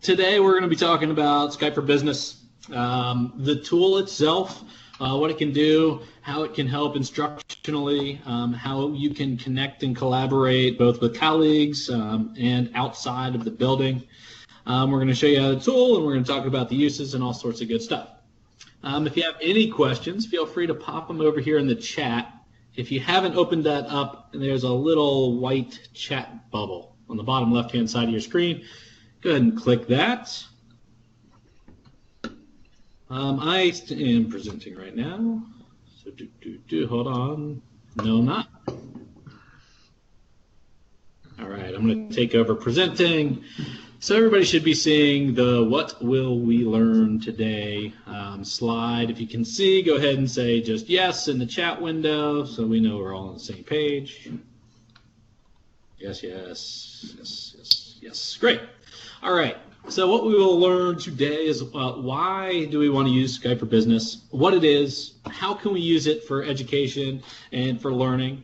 Today we're going to be talking about Skype for Business, the tool itself, what it can do, how it can help instructionally, how you can connect and collaborate both with colleagues and outside of the building. We're going to show you how the tool, and we're going to talk about the uses and all sorts of good stuff. If you have any questions, feel free to pop them over here in the chat. If you haven't opened that up, there's a little white chat bubble on the bottom left-hand side of your screen. Go ahead and click that. I am presenting right now. So hold on. No, I'm not. All right, I'm going to take over presenting. So everybody should be seeing the "What will we learn today" slide. If you can see, go ahead and say just yes in the chat window so we know we're all on the same page. Yes, yes, yes, yes, yes. Great. All right. So what we will learn today is why do we want to use Skype for Business, what it is, how can we use it for education and for learning,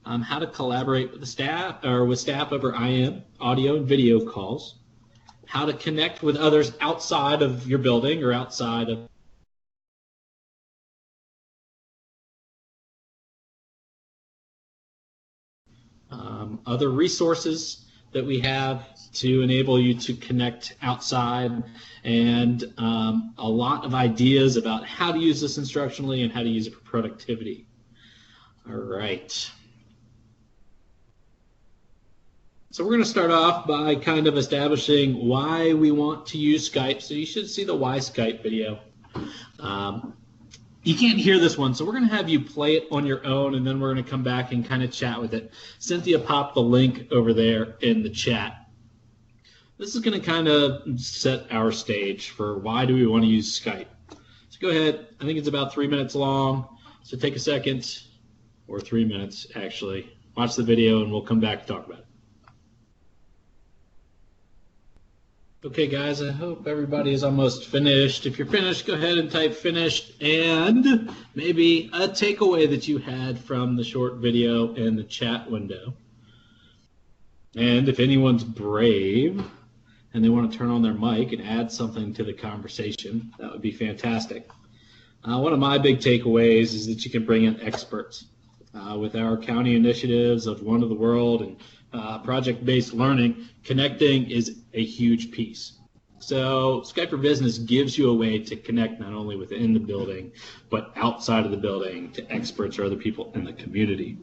how to collaborate with the staff or with staff over IM, audio and video calls, how to connect with others outside of your building or outside of other resources that we have to enable you to connect outside, and a lot of ideas about how to use this instructionally and how to use it for productivity. All right. So we're going to start off by kind of establishing why we want to use Skype. So you should see the Why Skype video. You can't hear this one, so we're going to have you play it on your own, and then we're going to come back and kind of chat with it. Cynthia popped the link over there in the chat. This is going to kind of set our stage for why do we want to use Skype. So go ahead. I think it's about 3 minutes long, so take a second, or 3 minutes actually. Watch the video, and we'll come back and talk about it. Okay, guys, I hope everybody is almost finished. If you're finished, go ahead and type finished and maybe a takeaway that you had from the short video in the chat window. And if anyone's brave and they want to turn on their mic and add something to the conversation, that would be fantastic. One of my big takeaways is that you can bring in experts. With our county initiatives of One of the World and project-based learning, connecting is a huge piece. So Skype for Business gives you a way to connect not only within the building, but outside of the building to experts or other people in the community.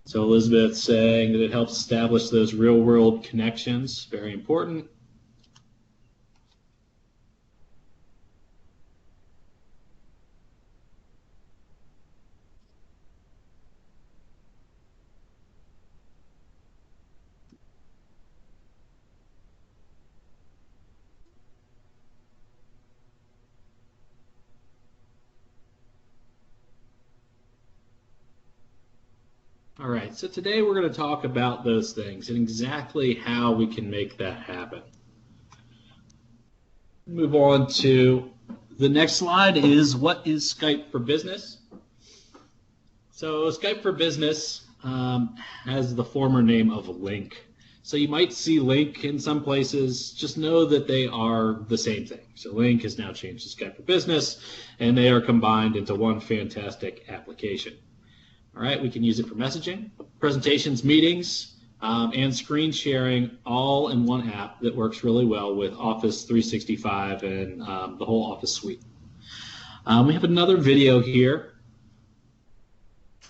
So Elizabeth's saying that it helps establish those real-world connections, very important. All right, so today we're going to talk about those things and exactly how we can make that happen. Move on to the next slide is what is Skype for Business? So Skype for Business has the former name of Link. So you might see Link in some places, just know that they are the same thing. So Link has now changed to Skype for Business, and they are combined into one fantastic application. All right, we can use it for messaging, presentations, meetings, and screen sharing all in one app that works really well with Office 365 and the whole Office suite. We have another video here,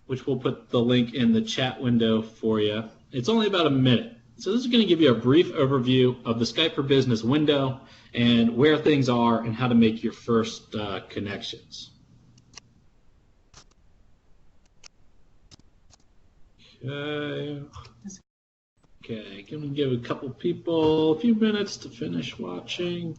which we'll put the link in the chat window for you. It's only about a minute. So this is going to give you a brief overview of the Skype for Business window and where things are and how to make your first connections. Okay, can we give a couple people a few minutes to finish watching?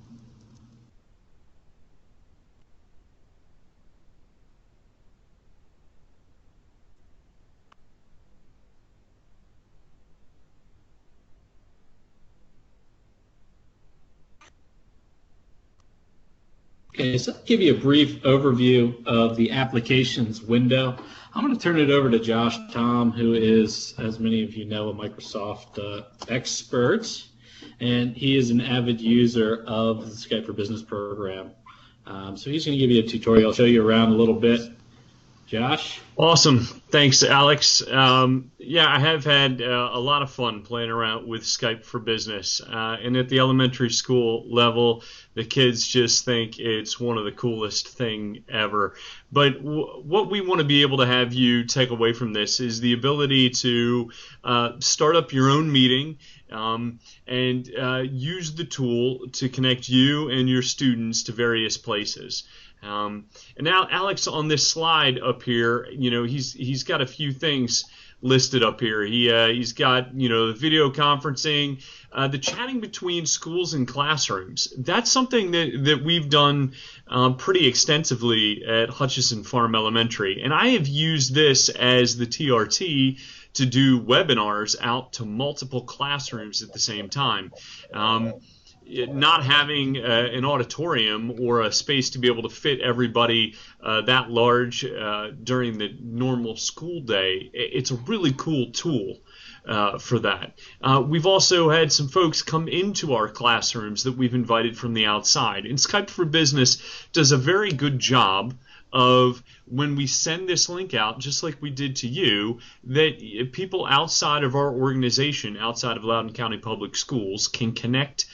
Okay, so I'll give you a brief overview of the applications window. I'm going to turn it over to Josh Tom, who is, as many of you know, a Microsoft expert, and he is an avid user of the Skype for Business program. So he's going to give you a tutorial, show you around a little bit. Josh? Awesome. Thanks, Alex. Yeah, I have had a lot of fun playing around with Skype for Business. And at the elementary school level, the kids just think it's one of the coolest thing ever. But what we want to be able to have you take away from this is the ability to start up your own meeting and use the tool to connect you and your students to various places. And now Alex, on this slide up here, he's got a few things listed up here. He's got, the video conferencing, the chatting between schools and classrooms. That's something that we've done pretty extensively at Hutchison Farm Elementary. And I have used this as the TRT to do webinars out to multiple classrooms at the same time. Not having an auditorium or a space to be able to fit everybody that large during the normal school day, it's a really cool tool for that. We've also had some folks come into our classrooms that we've invited from the outside. And Skype for Business does a very good job of, when we send this link out, just like we did to you, that people outside of our organization, outside of Loudoun County Public Schools, can connect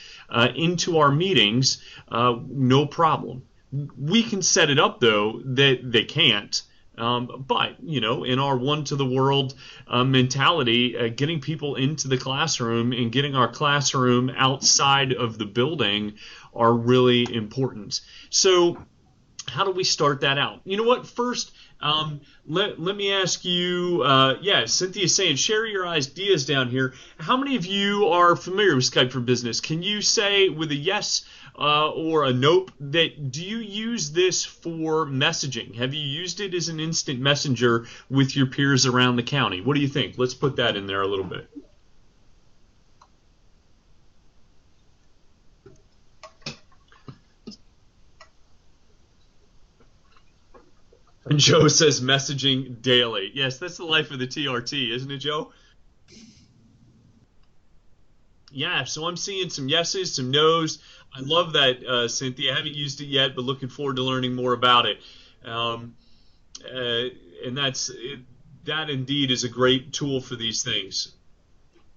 into our meetings, no problem. We can set it up, though, that they can't. But, in our one-to-the-world mentality, getting people into the classroom and getting our classroom outside of the building are really important. So how do we start that out? You know what? First, let me ask you, Cynthia's saying, share your ideas down here. How many of you are familiar with Skype for Business? Can you say with a yes or a nope that do you use this for messaging? Have you used it as an instant messenger with your peers around the county? What do you think? Let's put that in there a little bit. And Joe says messaging daily. Yes, that's the life of the TRT, isn't it, Joe? Yeah, so I'm seeing some yeses, some nos. I love that, Cynthia. I haven't used it yet, but looking forward to learning more about it. And that indeed is a great tool for these things.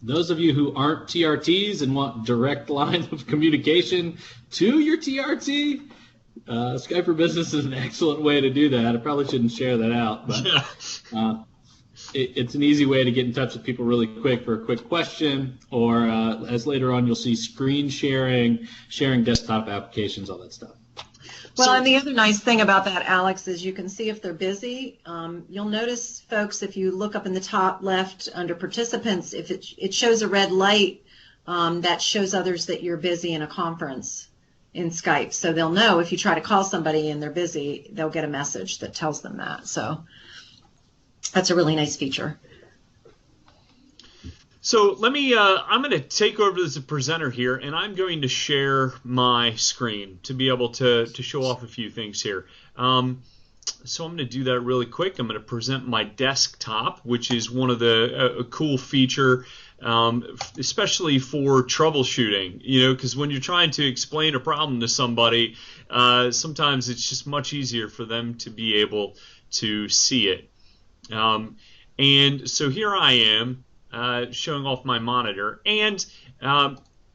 Those of you who aren't TRTs and want direct line of communication to your TRT, Skype for Business is an excellent way to do that. I probably shouldn't share that out, but it's an easy way to get in touch with people really quick for a quick question, or as later on you'll see, screen sharing, sharing desktop applications, all that stuff. Well, and the other nice thing about that, Alex, is you can see if they're busy. You'll notice, folks, if you look up in the top left under participants, if it shows a red light, that shows others that you're busy in a conference in Skype. So they'll know if you try to call somebody and they're busy, they'll get a message that tells them that. So that's a really nice feature. So let me, I'm going to take over as a presenter here, and I'm going to share my screen to be able to show off a few things here. So I'm going to do that really quick. I'm going to present my desktop, which is one of the a cool feature, especially for troubleshooting, because when you're trying to explain a problem to somebody, sometimes it's just much easier for them to be able to see it. And so here I am showing off my monitor, and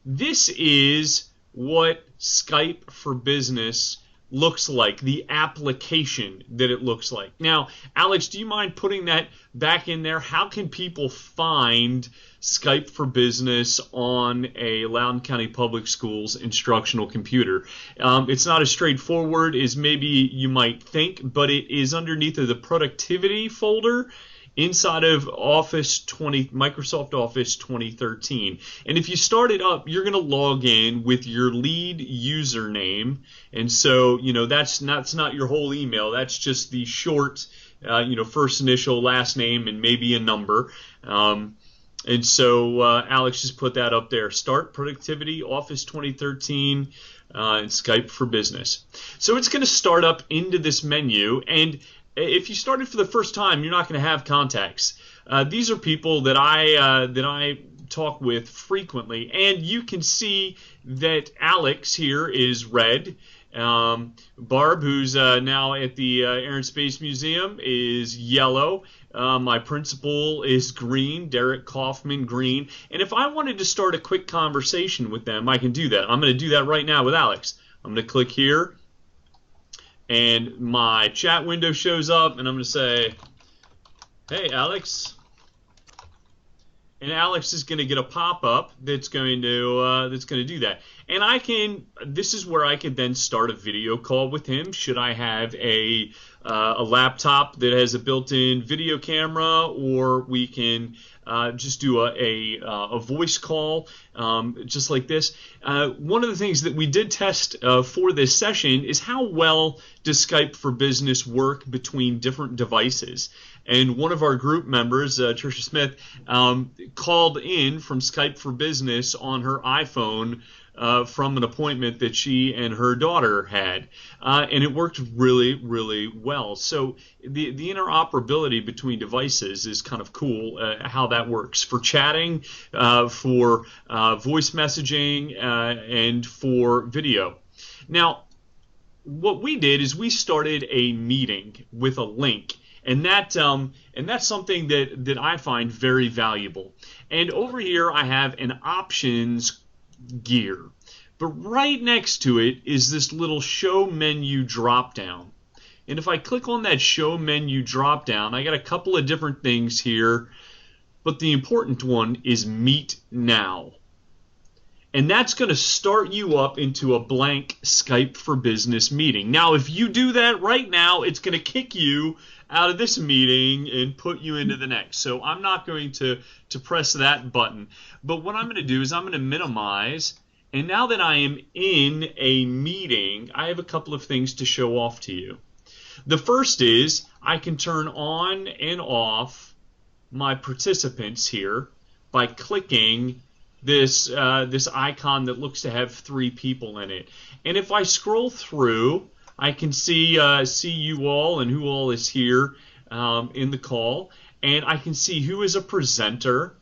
this is what Skype for Business looks like, the application that it looks like. Now, Alex, do you mind putting that back in there? How can people find Skype for Business on a Loudoun County Public Schools instructional computer? It's not as straightforward as maybe you might think, but it is underneath of the productivity folder inside of Microsoft Office 2013. And if you start it up, you're going to log in with your lead username. And so, that's not your whole email. That's just the short, first initial, last name, and maybe a number. And so Alex just put that up there. Start Productivity Office 2013 and Skype for Business. So it's going to start up into this menu. And if you started for the first time, you're not going to have contacts. These are people that I talk with frequently. And you can see that Alex here is red. Barb, who's now at the Air and Space Museum, is yellow. My principal is green, Derek Kaufman, green. And if I wanted to start a quick conversation with them, I can do that. I'm going to do that right now with Alex. I'm going to click here, and my chat window shows up, and I'm going to say, hey, Alex. And Alex is going to get a pop-up that's going to do that. And this is where I could then start a video call with him. Should I have a laptop that has a built-in video camera, or we can just do a voice call just like this. One of the things that we did test for this session is how well does Skype for Business work between different devices. And one of our group members, Tricia Smith, called in from Skype for Business on her iPhone from an appointment that she and her daughter had. And it worked really, really well. So the interoperability between devices is kind of cool, how that works for chatting, for voice messaging, and for video. Now, what we did is we started a meeting with a link. And that's something that I find very valuable. And over here I have an options gear. But right next to it is this little show menu drop down. And if I click on that show menu drop down, I got a couple of different things here. But the important one is Meet Now. And that's going to start you up into a blank Skype for Business meeting. Now, if you do that right now, it's going to kick you out of this meeting and put you into the next. So I'm not going to press that button. But what I'm going to do is I'm going to minimize. And now that I am in a meeting, I have a couple of things to show off to you. The first is I can turn on and off my participants here by clicking this icon that looks to have 3 people in it. And if I scroll through, I can see you all and who all is here in the call, and I can see who is a presenter,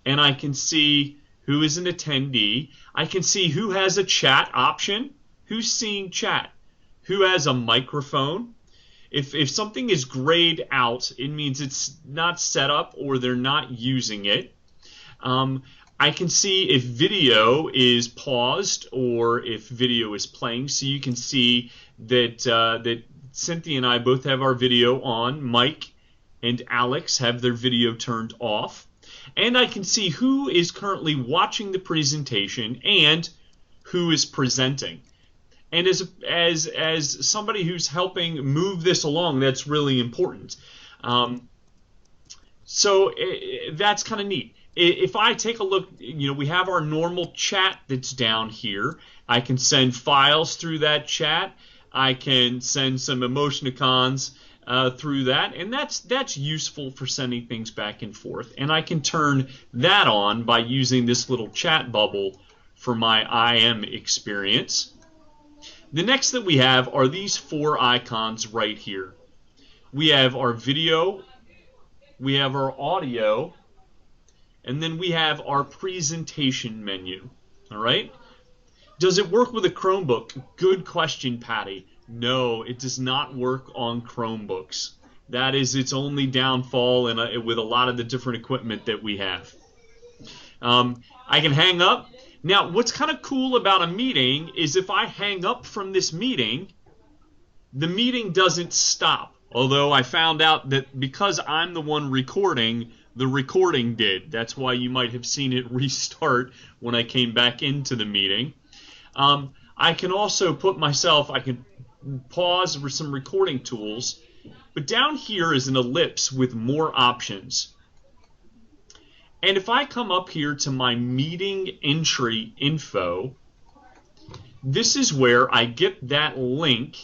and I can see who is an attendee. I can see who has a chat option, who's seeing chat, who has a microphone. If something is grayed out, it means it's not set up or they're not using it. I can see if video is paused or if video is playing, so you can see that Cynthia and I both have our video on. Mike and Alex have their video turned off. And I can see who is currently watching the presentation and who is presenting. And as somebody who's helping move this along, that's really important. So that's kind of neat. If I take a look, we have our normal chat that's down here. I can send files through that chat. I can send some emoticons through that, and that's useful for sending things back and forth. And I can turn that on by using this little chat bubble for my IM experience. The next that we have are these 4 icons right here. We have our video, we have our audio, and then we have our presentation menu. All right? Does it work with a Chromebook? Good question, Patty. No, it does not work on Chromebooks. That is its only downfall with a lot of the different equipment that we have. I can hang up. Now, what's kind of cool about a meeting is if I hang up from this meeting, the meeting doesn't stop. Although I found out that because I'm the one recording, the recording did. That's why you might have seen it restart when I came back into the meeting. I can also I can pause for some recording tools. But down here is an ellipse with more options. And if I come up here to my meeting entry info, this is where I get that link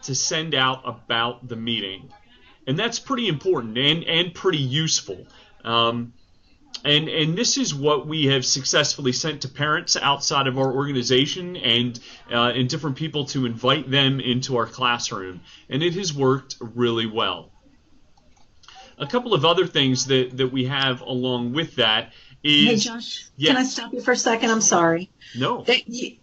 to send out about the meeting. And that's pretty important and pretty useful. And this is what we have successfully sent to parents outside of our organization and different people to invite them into our classroom. And it has worked really well. A couple of other things that we have along with that is... Hey, Josh, can I stop you for a second? I'm sorry. No.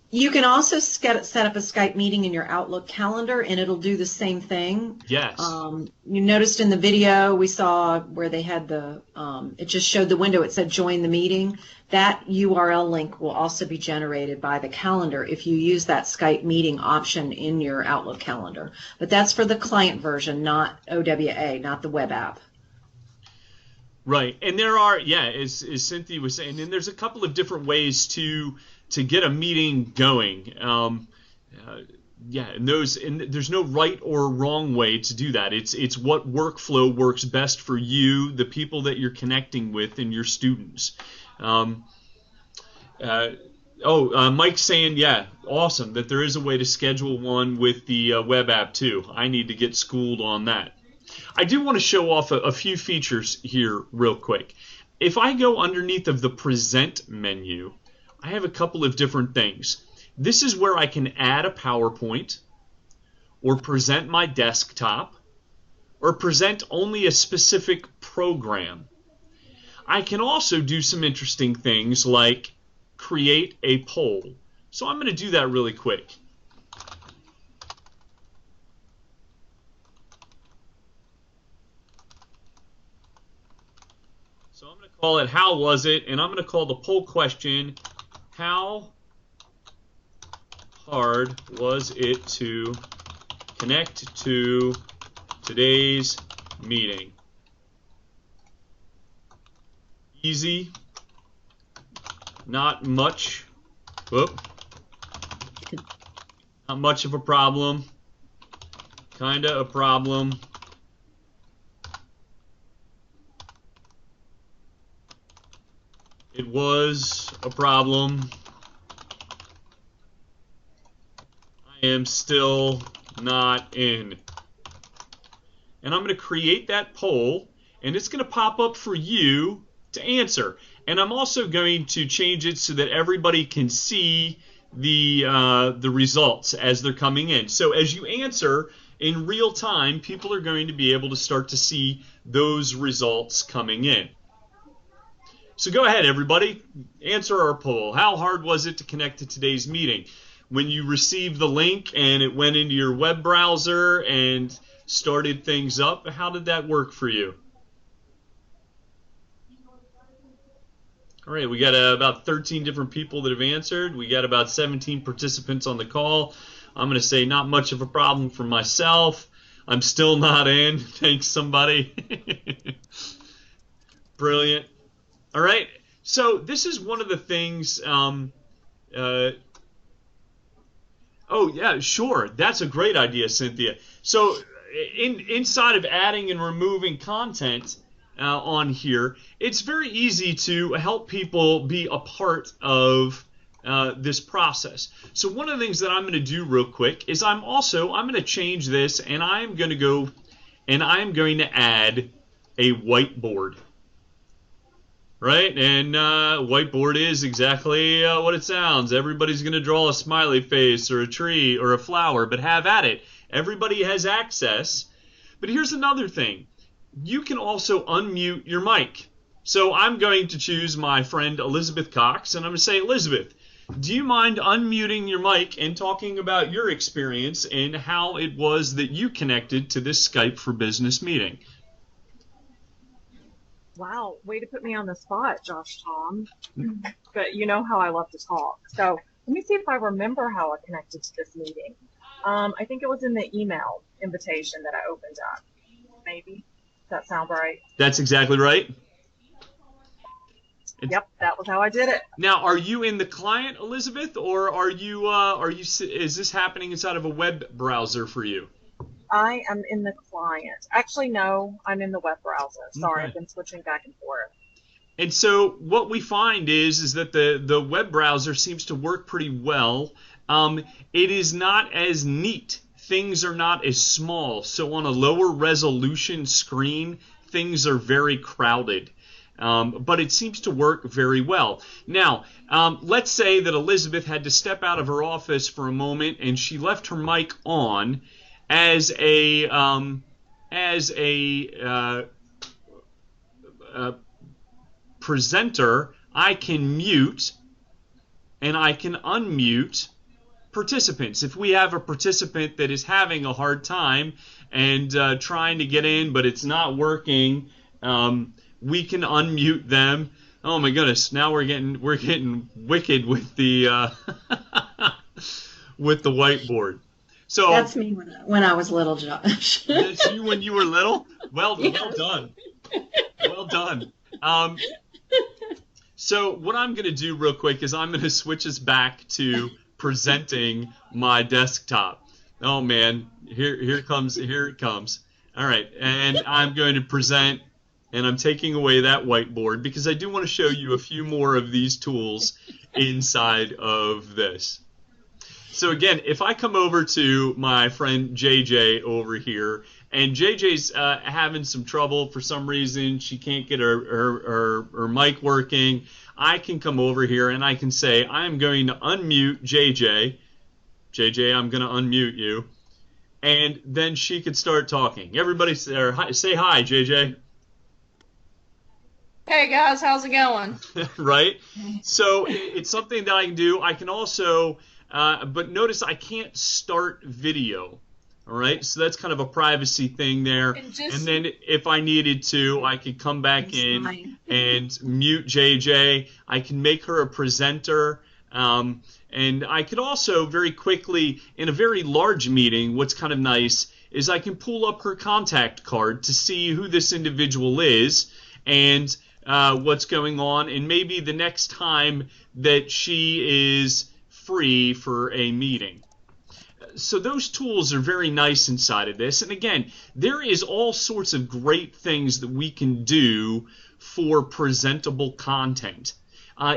You can also set up a Skype meeting in your Outlook calendar, and it'll do the same thing. Yes. You noticed in the video we saw where they had it just showed the window. It said join the meeting. That URL link will also be generated by the calendar if you use that Skype meeting option in your Outlook calendar. But that's for the client version, not OWA, not the web app. Right. And there are, as Cynthia was saying, and there's a couple of different ways to get a meeting going. And there's no right or wrong way to do that. It's what workflow works best for you, the people that you're connecting with, and your students. Mike's saying, awesome, that there is a way to schedule one with the web app too. I need to get schooled on that. I do want to show off a few features here real quick. If I go underneath of the Present menu, I have a couple of different things. This is where I can add a PowerPoint, or present my desktop, or present only a specific program. I can also do some interesting things like create a poll. So I'm going to do that really quick. So I'm going to call it How Was It? And I'm going to call the poll question, How hard was it to connect to today's meeting? Easy. Not much. Whoop. Not much of a problem. Kinda a problem. It was a problem. I am still not in. And I'm going to create that poll, and it's going to pop up for you to answer. And I'm also going to change it so that everybody can see the results as they're coming in. So as you answer in real time, people are going to be able to start to see those results coming in. So go ahead, everybody. Answer our poll. How hard was it to connect to today's meeting? When you received the link and it went into your web browser and started things up, how did that work for you? All right, we got about 13 different people that have answered. We got about 17 participants on the call. I'm going to say not much of a problem for myself. I'm still not in. Thanks, somebody. Brilliant. All right, so this is one of the things. Oh, yeah, sure. That's a great idea, Cynthia. So inside of adding and removing content on here, it's very easy to help people be a part of this process. So one of the things that I'm going to do real quick is I'm going to change this, and I'm going to go and I'm going to add a whiteboard. Right? And whiteboard is exactly what it sounds. Everybody's going to draw a smiley face or a tree or a flower, but have at it. Everybody has access. But here's another thing. You can also unmute your mic. So I'm going to choose my friend Elizabeth Cox, and I'm going to say, Elizabeth, do you mind unmuting your mic and talking about your experience and how it was that you connected to this Skype for Business meeting? Wow, way to put me on the spot, Josh Tom. But you know how I love to talk. So let me see if I remember how I connected to this meeting. I think it was in the email invitation that I opened up. Maybe. Does that sound right? That's exactly right. Yep, that was how I did it. Now, are you in the client, Elizabeth, or are you is this happening inside of a web browser for you? I am in the client. Actually, no, I'm in the web browser. Sorry, okay. I've been switching back and forth. And so what we find is that the web browser seems to work pretty well. It is not as neat. Things are not as small. So on a lower resolution screen, things are very crowded. But it seems to work very well. Now, let's say that Elizabeth had to step out of her office for a moment and she left her mic on. As a presenter, I can mute and I can unmute participants. If we have a participant that is having a hard time and trying to get in, but it's not working, we can unmute them. Oh my goodness! Now we're getting wicked with the with the whiteboard. So that's me when I was little, Josh. That's you when you were little? Well, Yes. well done. Well done. So what I'm going to do real quick is I'm going to switch us back to presenting my desktop. Oh man, here it comes. All right, and I'm going to present, and I'm taking away that whiteboard because I do want to show you a few more of these tools inside of this. So again, if I come over to my friend JJ over here, and JJ's having some trouble for some reason, she can't get her mic working, I can come over here and I can say, I'm going to unmute JJ. JJ, I'm going to unmute you. And then she could start talking. Everybody say hi, JJ. Hey guys, how's it going? Right? So it's something that I can do. I can also... but notice I can't start video, all right? So that's kind of a privacy thing there. And then if I needed to, I could come back in and mute JJ. I can make her a presenter. And I could also very quickly, in a very large meeting, what's kind of nice is I can pull up her contact card to see who this individual is and what's going on. And maybe the next time that she is free for a meeting. So those tools are very nice inside of this. And again, there is all sorts of great things that we can do for presentable content.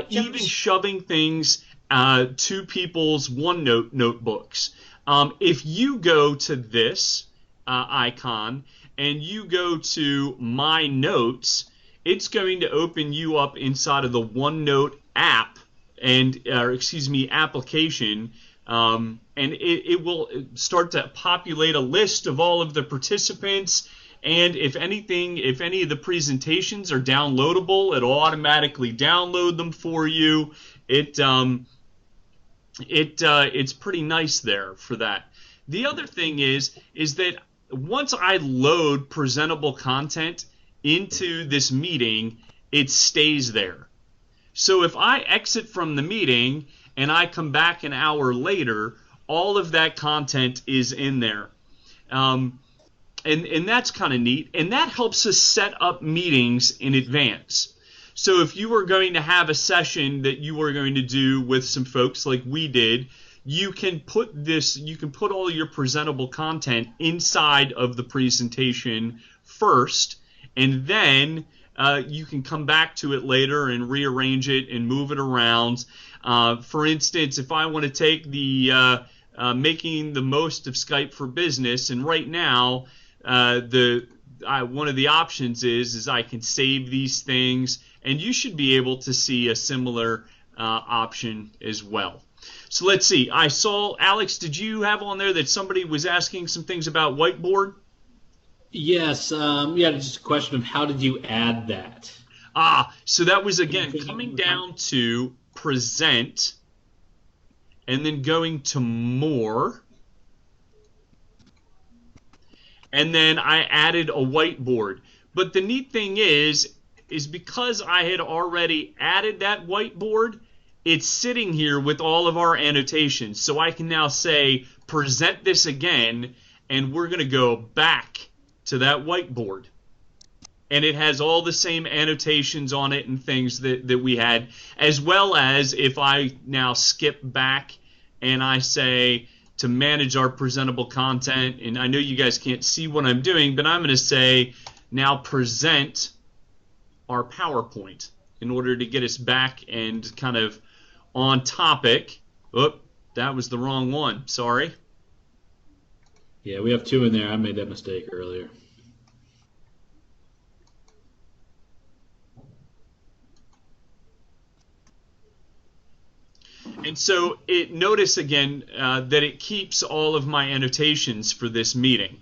Even shoving things to people's OneNote notebooks. If you go to this icon and you go to My Notes, it's going to open you up inside of the OneNote app application, and it will start to populate a list of all of the participants, and if any of the presentations are downloadable, it'll automatically download them for you. It's pretty nice there for that. The other thing is that once I load presentable content into this meeting, it stays there. So if I exit from the meeting and I come back an hour later, all of that content is in there. And that's kind of neat. And that helps us set up meetings in advance. So if you were going to have a session that you were going to do with some folks like we did, you can put all your presentable content inside of the presentation first, and then you can come back to it later and rearrange it and move it around. For instance, if I want to take the making the most of Skype for Business, and right now one of the options is I can save these things, and you should be able to see a similar option as well. So let's see. I saw, Alex, did you have on there that somebody was asking some things about whiteboard? Yes, just a question of how did you add that? So that was, again, coming down to present and then going to more. And then I added a whiteboard. But the neat thing is because I had already added that whiteboard, it's sitting here with all of our annotations. So I can now say, present this again, and we're going to go back to that whiteboard. And it has all the same annotations on it and things that we had, as well as if I now skip back and I say to manage our presentable content, and I know you guys can't see what I'm doing, but I'm going to say now present our PowerPoint in order to get us back and kind of on topic. Oh, that was the wrong one. Sorry. Yeah, we have two in there. I made that mistake earlier. And so notice again that it keeps all of my annotations for this meeting.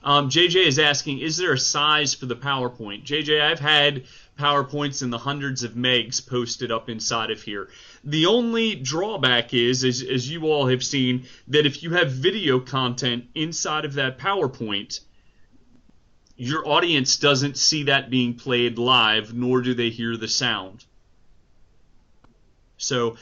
JJ is asking, is there a size for the PowerPoint? JJ, I've had PowerPoints in the hundreds of megs posted up inside of here. The only drawback is, as you all have seen, that if you have video content inside of that PowerPoint, your audience doesn't see that being played live, nor do they hear the sound. So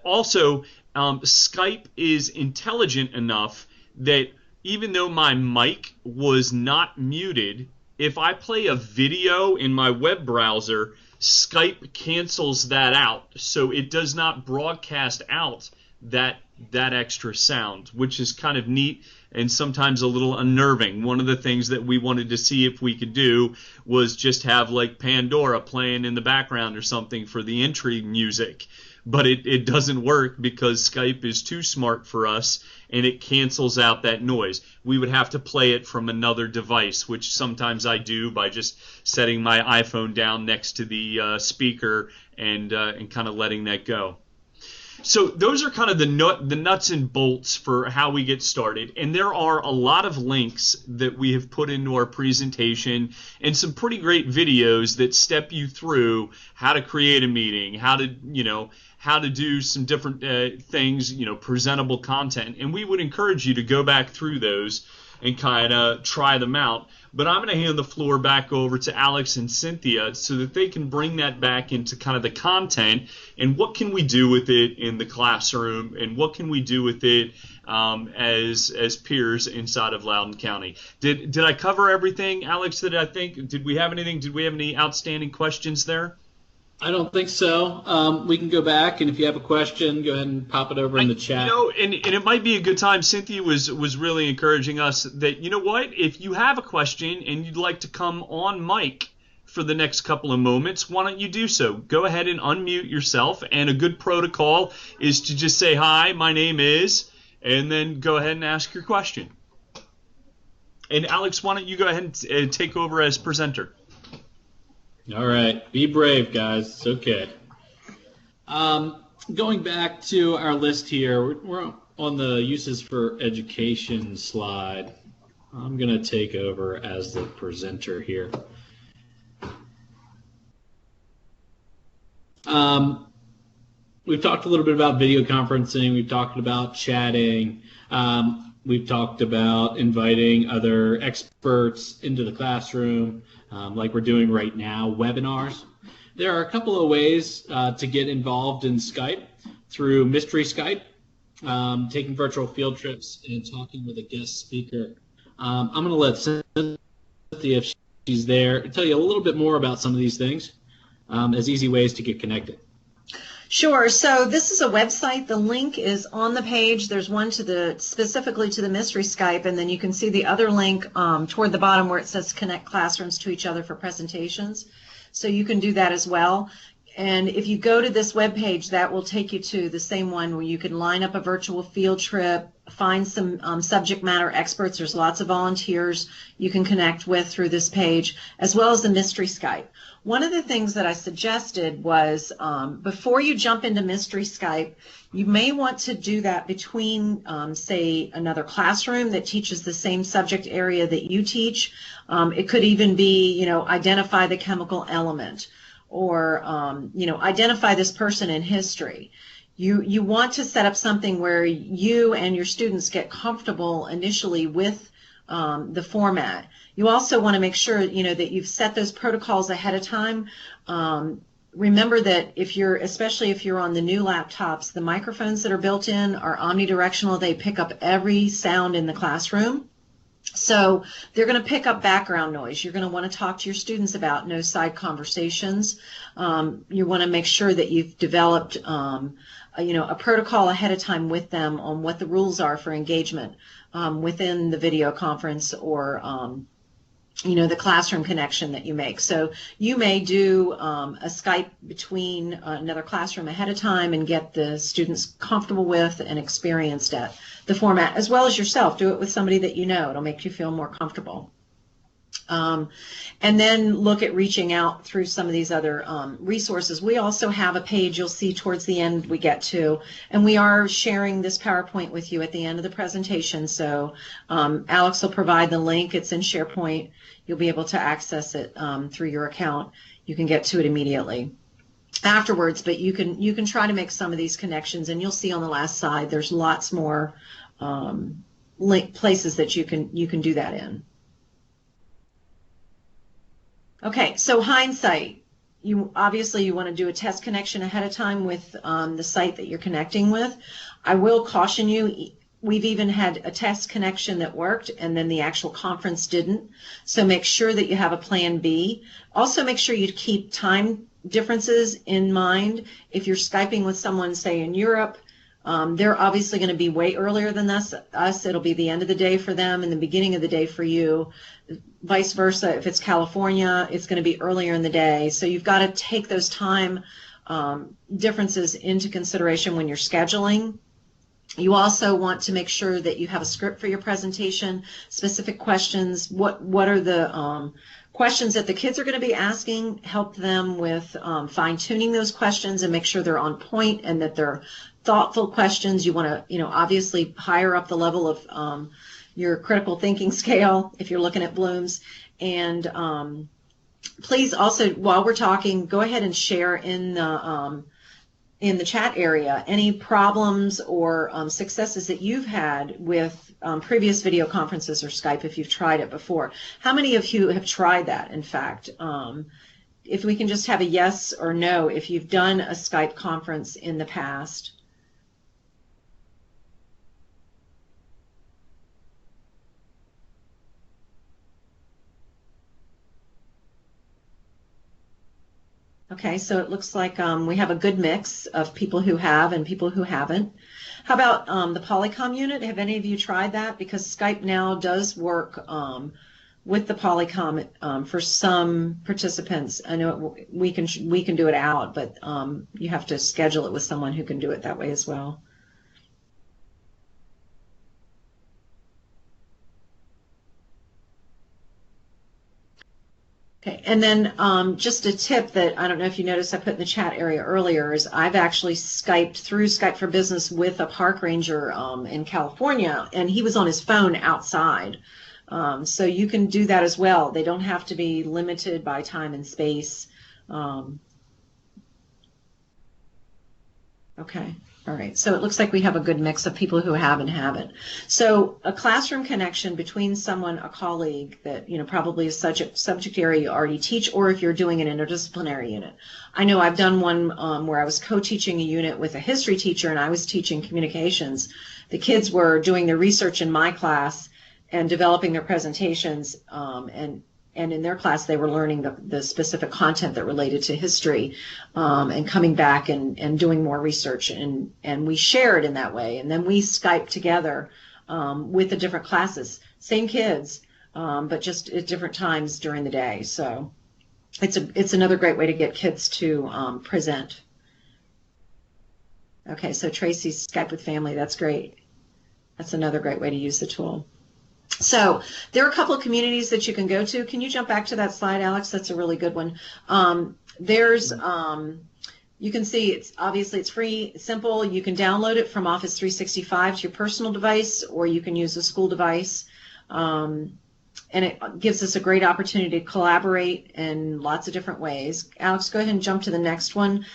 also, Skype is intelligent enough that even though my mic was not muted, if I play a video in my web browser, Skype cancels that out, so it does not broadcast out that extra sound, which is kind of neat and sometimes a little unnerving. One of the things that we wanted to see if we could do was just have like Pandora playing in the background or something for the entry music. But it doesn't work because Skype is too smart for us, and it cancels out that noise. We would have to play it from another device, which sometimes I do by just setting my iPhone down next to the speaker and kind of letting that go. So those are kind of the nuts and bolts for how we get started, and there are a lot of links that we have put into our presentation and some pretty great videos that step you through how to create a meeting, how to do some different things, presentable content, and we would encourage you to go back through those and kind of try them out. But I'm going to hand the floor back over to Alex and Cynthia so that they can bring that back into kind of the content and what can we do with it in the classroom and what can we do with it as peers inside of Loudoun County. Did I cover everything, Alex, did we have anything? Did we have any outstanding questions there? I don't think so. We can go back, and if you have a question, go ahead and pop it over in the chat. And it might be a good time. Cynthia was really encouraging us that, you know what, if you have a question and you'd like to come on mic for the next couple of moments, why don't you do so? Go ahead and unmute yourself, and a good protocol is to just say, hi, my name is, and then go ahead and ask your question. And Alex, why don't you go ahead and take over as presenter? All right. Be brave, guys. It's okay. Going back to our list here, we're on the uses for education slide. I'm going to take over as the presenter here. We've talked a little bit about video conferencing. We've talked about chatting. We've talked about inviting other experts into the classroom, like we're doing right now, webinars. There are a couple of ways to get involved in Skype through Mystery Skype, taking virtual field trips and talking with a guest speaker. I'm going to let Cynthia, if she's there, tell you a little bit more about some of these things as easy ways to get connected. Sure. So this is a website. The link is on the page. There's one specifically to the Mystery Skype, and then you can see the other link toward the bottom where it says connect classrooms to each other for presentations. So you can do that as well. And if you go to this web page, that will take you to the same one where you can line up a virtual field trip, find some subject matter experts. There's lots of volunteers you can connect with through this page, as well as the Mystery Skype. One of the things that I suggested was before you jump into Mystery Skype, you may want to do that between, say, another classroom that teaches the same subject area that you teach. It could even be, identify the chemical element, or, identify this person in history. You want to set up something where you and your students get comfortable initially with the format. You also want to make sure, that you've set those protocols ahead of time. Remember that especially if you're on the new laptops, the microphones that are built in are omnidirectional. They pick up every sound in the classroom. So they're going to pick up background noise. You're going to want to talk to your students about no side conversations. You want to make sure that you've developed a protocol ahead of time with them on what the rules are for engagement within the video conference or the classroom connection that you make. So you may do a Skype between another classroom ahead of time and get the students comfortable with and experienced at the format, as well as yourself. Do it with somebody that you know. It'll make you feel more comfortable. And then look at reaching out through some of these other resources. We also have a page you'll see towards the end we get to, and we are sharing this PowerPoint with you at the end of the presentation. So Alex will provide the link. It's in SharePoint. You'll be able to access it through your account. You can get to it immediately afterwards, but you can try to make some of these connections, and you'll see on the last slide there's lots more link places that you can do that in. Okay, so hindsight. You obviously want to do a test connection ahead of time with the site that you're connecting with. I will caution you, we've even had a test connection that worked and then the actual conference didn't. So make sure that you have a plan B. Also make sure you keep time differences in mind. If you're Skyping with someone, say in Europe, they're obviously going to be way earlier than us. It'll be the end of the day for them and the beginning of the day for you. Vice versa, if it's California, it's going to be earlier in the day. So you've got to take those time differences into consideration when you're scheduling. You also want to make sure that you have a script for your presentation, specific questions. What are the questions that the kids are going to be asking? Help them with fine-tuning those questions and make sure they're on point and that they're thoughtful questions. You want to, obviously higher up the level of your critical thinking scale if you're looking at Bloom's. And please also, while we're talking, go ahead and share in the chat area any problems or successes that you've had with previous video conferences or Skype if you've tried it before. How many of you have tried that, in fact? If we can just have a yes or no if you've done a Skype conference in the past. Okay, so it looks like we have a good mix of people who have and people who haven't. How about the Polycom unit? Have any of you tried that? Because Skype now does work with the Polycom for some participants. I know we can do it out, but you have to schedule it with someone who can do it that way as well. Okay, and then just a tip that I don't know if you noticed I put in the chat area earlier is I've actually Skyped through Skype for Business with a park ranger in California, and he was on his phone outside. So you can do that as well. They don't have to be limited by time and space. Okay. All right, so it looks like we have a good mix of people who have and haven't. So a classroom connection between someone, a colleague that probably is such a subject area you already teach, or if you're doing an interdisciplinary unit. I know I've done one where I was co-teaching a unit with a history teacher and I was teaching communications. The kids were doing their research in my class and developing their presentations, and in their class they were learning the specific content that related to history and coming back and doing more research, and we shared in that way, and then we Skyped together with the different classes, same kids, but just at different times during the day. So it's another great way to get kids to present. Okay, so Tracy's Skype with family, that's great. That's another great way to use the tool. So there are a couple of communities that you can go to. Can you jump back to that slide, Alex? That's a really good one. You can see it's free, simple. You can download it from Office 365 to your personal device, or you can use a school device. And it gives us a great opportunity to collaborate in lots of different ways. Alex, go ahead and jump to the next one.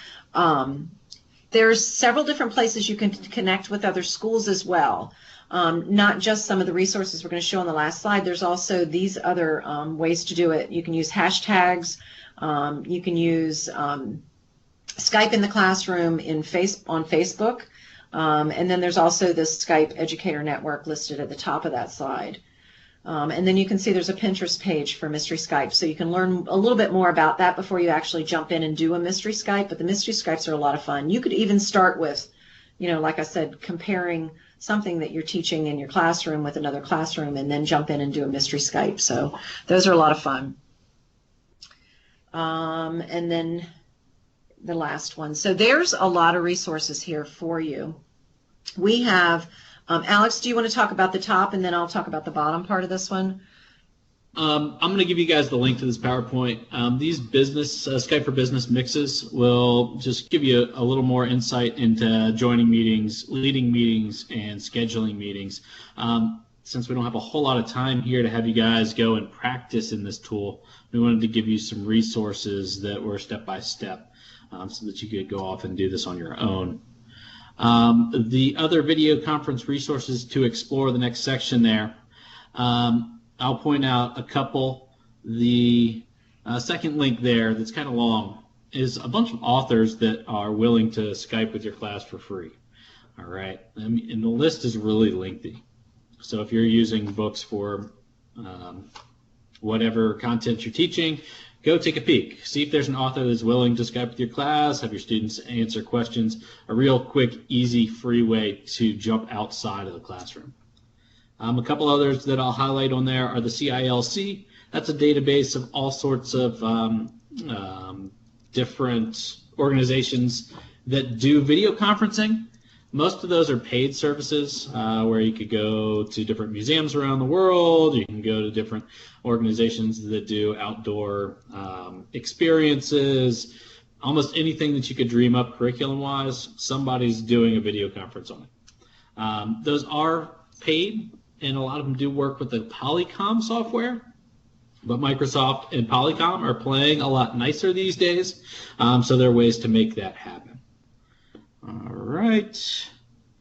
There's several different places you can connect with other schools as well. Not just some of the resources we're going to show on the last slide. There's also these other ways to do it. You can use hashtags. You can use Skype in the classroom on Facebook. And then there's also this Skype Educator Network listed at the top of that slide. And then you can see there's a Pinterest page for Mystery Skype. So you can learn a little bit more about that before you actually jump in and do a Mystery Skype. But the Mystery Skypes are a lot of fun. You could even start with, like I said, comparing something that you're teaching in your classroom with another classroom, and then jump in and do a Mystery Skype. So those are a lot of fun. And then the last one. So there's a lot of resources here for you. We have, Alex, do you want to talk about the top, and then I'll talk about the bottom part of this one? I'm going to give you guys the link to this PowerPoint. These business Skype for Business mixes will just give you a little more insight into joining meetings, leading meetings, and scheduling meetings. Since we don't have a whole lot of time here to have you guys go and practice in this tool, we wanted to give you some resources that were step-by-step so that you could go off and do this on your own. The other video conference resources to explore, the next section there, I'll point out a couple. The second link there that's kind of long is a bunch of authors that are willing to Skype with your class for free. All right, and the list is really lengthy. So if you're using books for whatever content you're teaching, go take a peek. See if there's an author that's willing to Skype with your class, have your students answer questions, a real quick, easy, free way to jump outside of the classroom. A couple others that I'll highlight on there are the CILC. That's a database of all sorts of different organizations that do video conferencing. Most of those are paid services where you could go to different museums around the world. You can go to different organizations that do outdoor experiences. Almost anything that you could dream up curriculum-wise, somebody's doing a video conference on it. Those are paid, and a lot of them do work with the Polycom software. But Microsoft and Polycom are playing a lot nicer these days, so there are ways to make that happen. All right.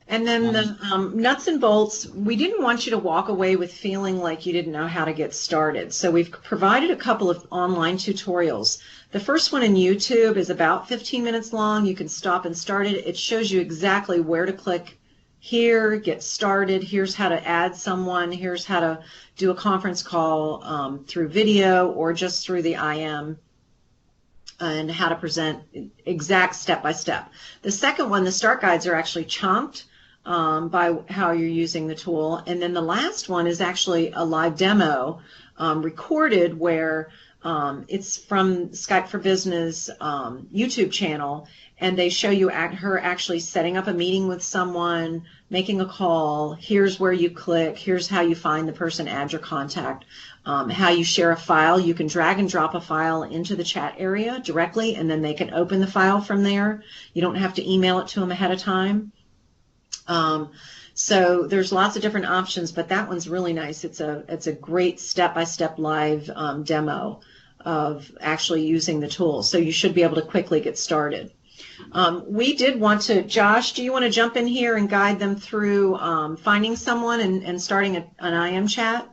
And then the nuts and bolts, we didn't want you to walk away with feeling like you didn't know how to get started. So we've provided a couple of online tutorials. The first one in YouTube is about 15 minutes long. You can stop and start it. It shows you exactly where to click here, get started. Here's how to add someone. Here's how to do a conference call through video or just through the IM, and how to present exact step-by-step. The second one, the start guides, are actually chunked by how you're using the tool. And then the last one is actually a live demo recorded where it's from Skype for Business YouTube channel, and they show you her actually setting up a meeting with someone, making a call. Here's where you click. Here's how you find the person, add your contact. How you share a file. You can drag and drop a file into the chat area directly, and then they can open the file from there. You don't have to email it to them ahead of time. So there's lots of different options, but that one's really nice. It's a great step-by-step live demo of actually using the tool. So you should be able to quickly get started. We did want to, Josh, do you want to jump in here and guide them through finding someone and starting an IM chat?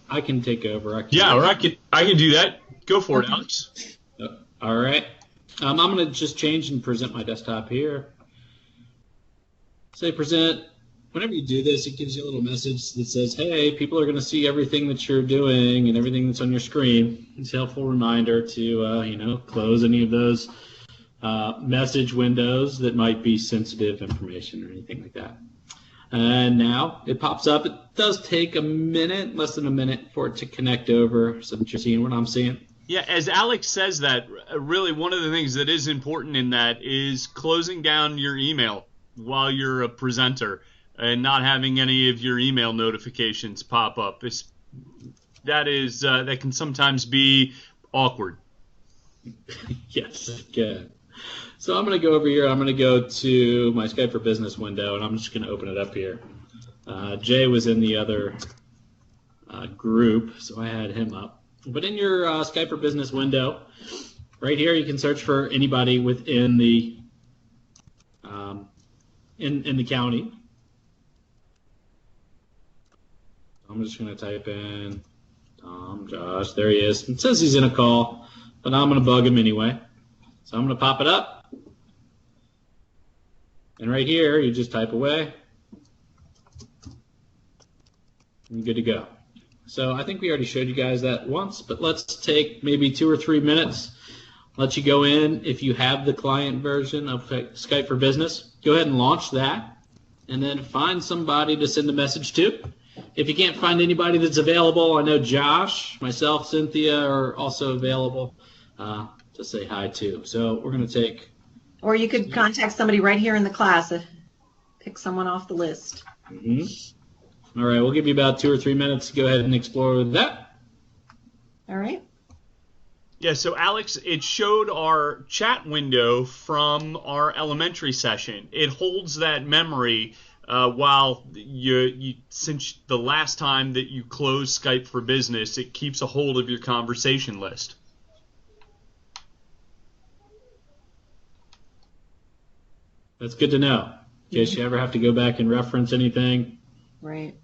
I can take over. I can do that. Go for it, Alex. All right. I'm going to just change and present my desktop here. Say present. Whenever you do this, it gives you a little message that says, hey, people are going to see everything that you're doing and everything that's on your screen. It's a helpful reminder to, close any of those message windows that might be sensitive information or anything like that. And now it pops up. It does take a minute, less than a minute, for it to connect over so that you're seeing what I'm seeing. Yeah, as Alex says that, really one of the things that is important in that is closing down your email while you're a presenter and not having any of your email notifications pop up. That can sometimes be awkward. Yes, it can. So I'm going to go over here. I'm going to go to my Skype for Business window, and I'm just going to open it up here. Jay was in the other group, so I had him up. But in your Skype for Business window, right here, you can search for anybody within the in the county. I'm just going to type in Tom, Josh. There he is. It says he's in a call, but I'm going to bug him anyway. So I'm going to pop it up. And right here, you just type away. And good to go. So I think we already showed you guys that once, but let's take maybe 2 or 3 minutes. Let you go in. If you have the client version of Skype for Business, go ahead and launch that, and then find somebody to send a message to. If you can't find anybody that's available, I know Josh, myself, Cynthia are also available to say hi to. So we're going to take... Or you could contact somebody right here in the class. Pick someone off the list. Mm-hmm. All right, we'll give you about 2 or 3 minutes to go ahead and explore that. All right. Yeah, so Alex, it showed our chat window from our elementary session. It holds that memory while since the last time that you closed Skype for Business, it keeps a hold of your conversation list. That's good to know, in case you ever have to go back and reference anything. Right.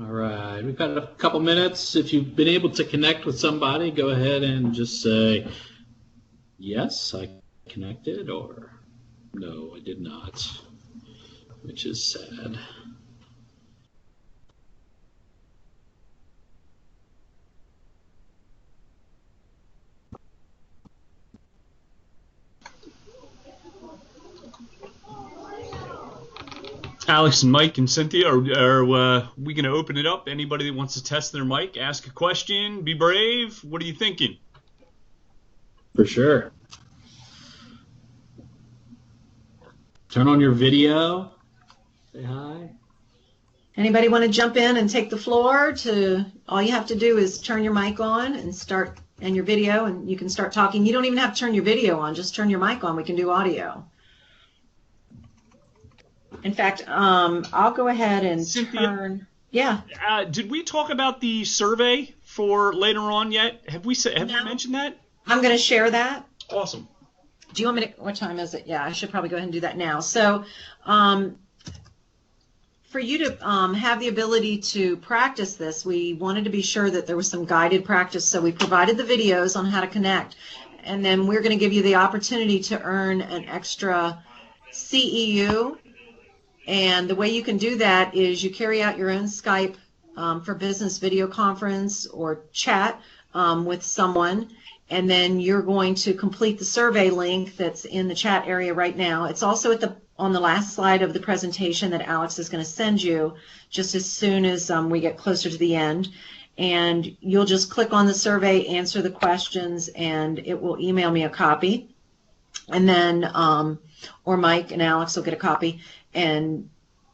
All right, we've got a couple minutes. If you've been able to connect with somebody, go ahead and just say, yes, I connected, or no, I did not, which is sad. Alex and Mike and Cynthia, are we going to open it up? Anybody that wants to test their mic, ask a question, be brave? What are you thinking? For sure. Turn on your video. Say hi. Anybody want to jump in and take the floor? All you have to do is turn your mic on and your video, and you can start talking. You don't even have to turn your video on. Just turn your mic on. We can do audio. In fact, I'll go ahead and Cynthia, turn. Yeah. Did we talk about the survey for later on yet? Have we No. mentioned that? I'm going to share that. Awesome. Do you want me to? What time is it? Yeah, I should probably go ahead and do that now. So, for you to have the ability to practice this, we wanted to be sure that there was some guided practice. So we provided the videos on how to connect, and then we're going to give you the opportunity to earn an extra CEU. And the way you can do that is you carry out your own Skype for business video conference or chat with someone, and then you're going to complete the survey link that's in the chat area right now. It's also on the last slide of the presentation that Alex is going to send you just as soon as we get closer to the end. And you'll just click on the survey, answer the questions, and it will email me a copy. And then, or Mike and Alex will get a copy. And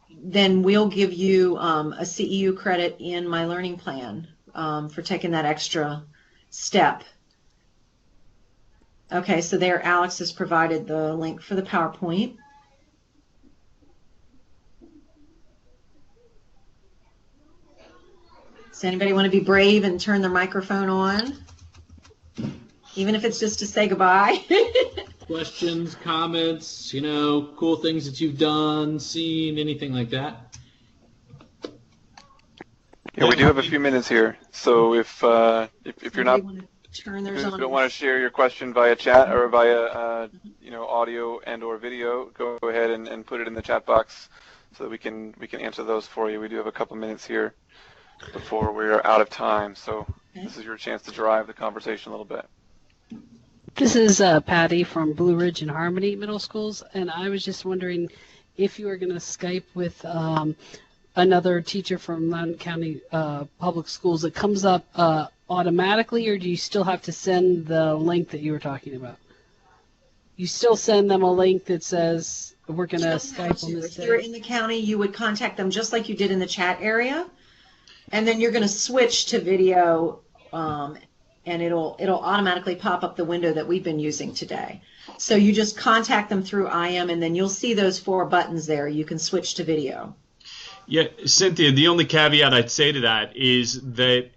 then we'll give you a CEU credit in My Learning Plan for taking that extra step. Okay, so there Alex has provided the link for the PowerPoint. Does anybody want to be brave and turn their microphone on? Even if it's just to say goodbye. Questions, comments, cool things that you've done, seen, anything like that? Yeah, we do have a few minutes here. So if you're not, Turn theirs if you on. don't want to share your question via chat or via audio and or video, go ahead and put it in the chat box so that we can answer those for you. We do have a couple minutes here before we're out of time, so this is your chance to drive the conversation a little bit. This is Patty from Blue Ridge and Harmony Middle Schools, and I was just wondering if you were going to Skype with another teacher from Loudoun County Public Schools. It comes up automatically, or do you still have to send the link that you were talking about? You still send them a link that says we're going to Skype on this day? If you're in the county, you would contact them just like you did in the chat area, and then you're going to switch to video, and it'll automatically pop up the window that we've been using today. So you just contact them through IM, and then you'll see those 4 buttons there. You can switch to video. Yeah, Cynthia, the only caveat I'd say to that is that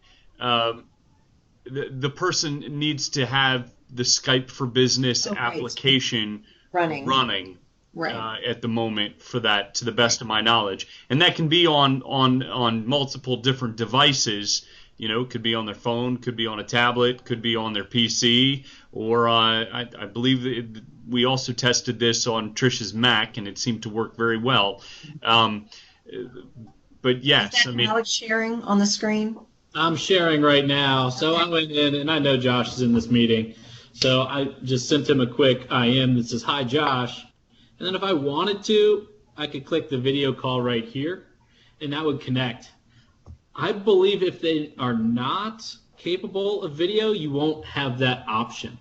the person needs to have the Skype for Business application running right. At the moment for that, to the best of my knowledge. And that can be on multiple different devices. Could be on their phone, could be on a tablet, could be on their PC, or I believe we also tested this on Trish's Mac, and it seemed to work very well. But yes, is that Alex sharing on the screen? I'm sharing right now. So I went in, and I know Josh is in this meeting, so I just sent him a quick IM that says, "Hi, Josh." And then if I wanted to, I could click the video call right here, and that would connect. I believe if they are not capable of video, you won't have that option.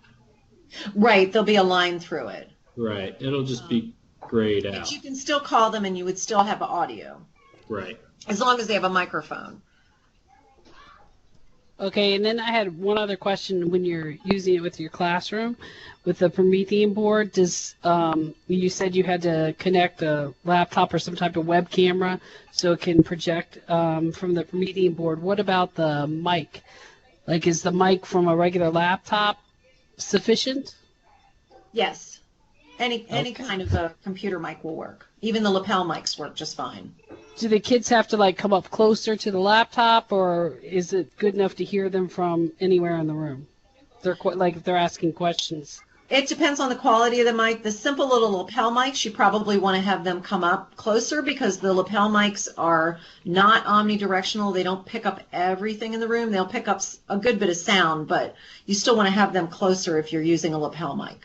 Right, there'll be a line through it. Right, it'll just be grayed out. But you can still call them, and you would still have audio. Right. As long as they have a microphone. Okay, and then I had one other question. When you're using it with your classroom, with the Promethean board, you said you had to connect a laptop or some type of web camera so it can project from the Promethean board. What about the mic? Like, is the mic from a regular laptop sufficient? Yes. Any kind of a computer mic will work. Even the lapel mics work just fine. Do the kids have to come up closer to the laptop, or is it good enough to hear them from anywhere in the room? If they're asking questions. It depends on the quality of the mic. The simple little lapel mics, you probably want to have them come up closer because the lapel mics are not omnidirectional. They don't pick up everything in the room. They'll pick up a good bit of sound, but you still want to have them closer if you're using a lapel mic.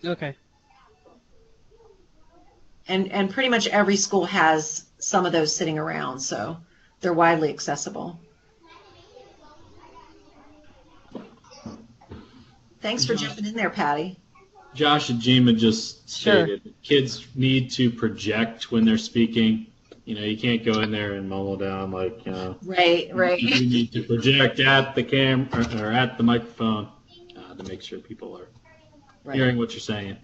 Okay. And pretty much every school has some of those sitting around, so they're widely accessible. Thanks for jumping in there, Patty. Josh and Jima just stated kids need to project when they're speaking. You can't go in there and mumble down Right. You need to project at the camera or at the microphone to make sure people are hearing what you're saying.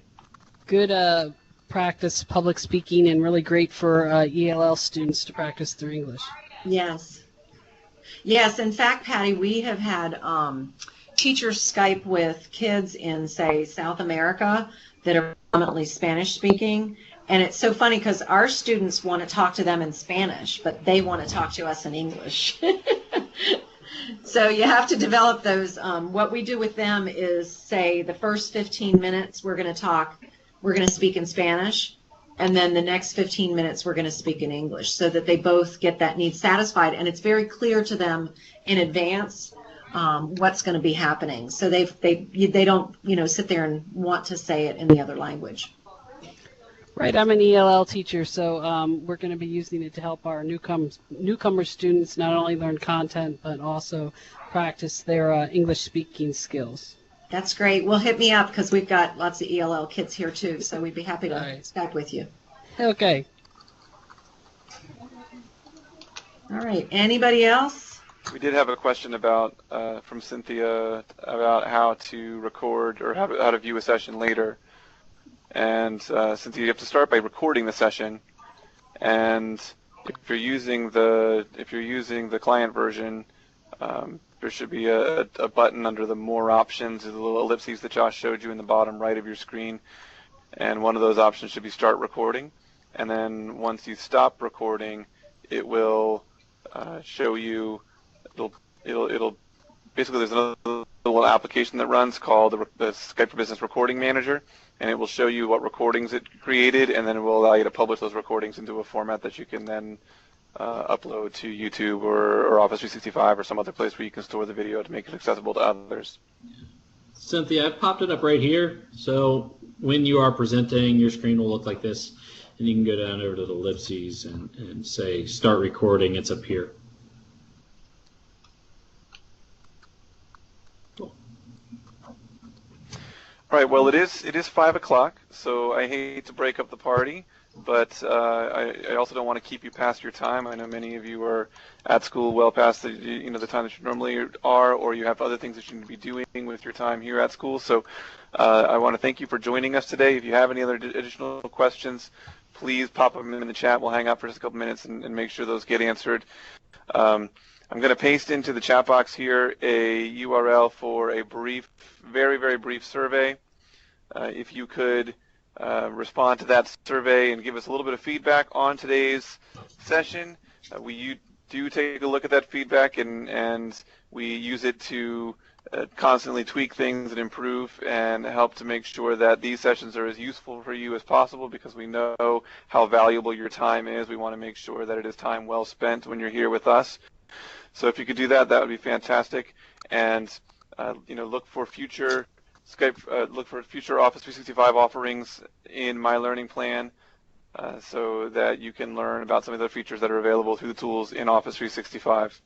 Good practice public speaking, and really great for ELL students to practice their English. Yes. In fact, Patty, we have had teachers Skype with kids in, say, South America that are predominantly Spanish speaking. And it's so funny because our students want to talk to them in Spanish, but they want to talk to us in English. So you have to develop those. What we do with them is, say, the first 15 minutes we're going to speak in Spanish, and then the next 15 minutes we're going to speak in English, so that they both get that need satisfied, and it's very clear to them in advance what's going to be happening, so they don't sit there and want to say it in the other language. Right, I'm an ELL teacher, so we're going to be using it to help our newcomer students not only learn content but also practice their English speaking skills. That's great. Well, hit me up because we've got lots of ELL kids here too, so we'd be happy to Skype with you. Okay. All right. Anybody else? We did have a question about from Cynthia about how to record or how to view a session later. And Cynthia, you have to start by recording the session. And if you're using the client version, there should be a button under the More Options, the little ellipses that Josh showed you in the bottom right of your screen. And one of those options should be Start Recording. And then once you stop recording, it will show you. It'll basically, there's another little application that runs called the Skype for Business Recording Manager, and it will show you what recordings it created, and then it will allow you to publish those recordings into a format that you can then upload to YouTube or Office 365 or some other place where you can store the video to make it accessible to others. Cynthia, I've popped it up right here. So when you are presenting, your screen will look like this, and you can go down over to the ellipses and say Start Recording. It's up here. All right. Well, it is 5 o'clock, so I hate to break up the party, but I also don't want to keep you past your time. I know many of you are at school well past the time that you normally are, or you have other things that you need to be doing with your time here at school. So I want to thank you for joining us today. If you have any other additional questions, please pop them in the chat. We'll hang out for just a couple minutes and make sure those get answered. I'm going to paste into the chat box here a URL for a brief, very, very brief survey. If you could respond to that survey and give us a little bit of feedback on today's session. We do take a look at that feedback and we use it to constantly tweak things and improve and help to make sure that these sessions are as useful for you as possible, because we know how valuable your time is. We want to make sure that it is time well spent when you're here with us. So if you could do that, that would be fantastic. And look for future look for future Office 365 offerings in My Learning Plan, so that you can learn about some of the features that are available through the tools in Office 365.